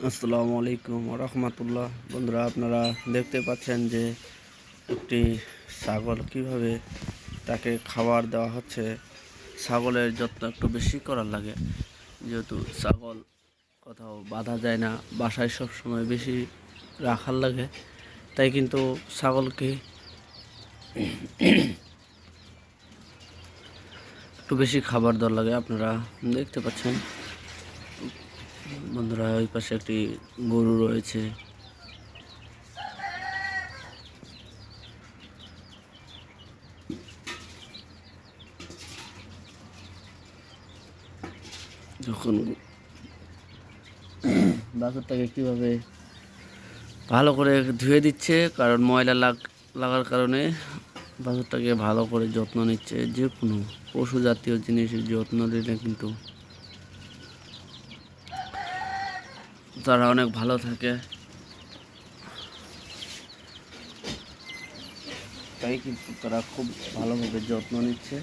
আসসালামু আলাইকুম রহমতুল্লাহ। বন্ধুরা, আপনারা দেখতে পাচ্ছেন যে একটি ছাগল কিভাবে তাকে খাবার দেওয়া হচ্ছে। ছাগলের যত্ন একটু বেশি করার লাগে, যেহেতু ছাগল কোথাও বাঁধা যায় না, বাসায় সবসময় বেশি রাখার লাগে, তাই কিন্তু ছাগলকে একটু বেশি খাবার দেওয়ার লাগে। আপনারা দেখতে পাচ্ছেন বন্ধুরা, ওই পাশে একটি গরু রয়েছে। যখন বাছুরটাকে কীভাবে ভালো করে ধুয়ে দিচ্ছে, কারণ ময়লা লাগার কারণে বাছুরটাকে ভালো করে যত্ন নিচ্ছে। যে কোনো পশু জাতীয় জিনিসের যত্ন নিলে কিন্তু তারা অনেক ভালো থাকে, তাই কিন্তু তারা খুব ভালোভাবে যত্ন নিচ্ছে।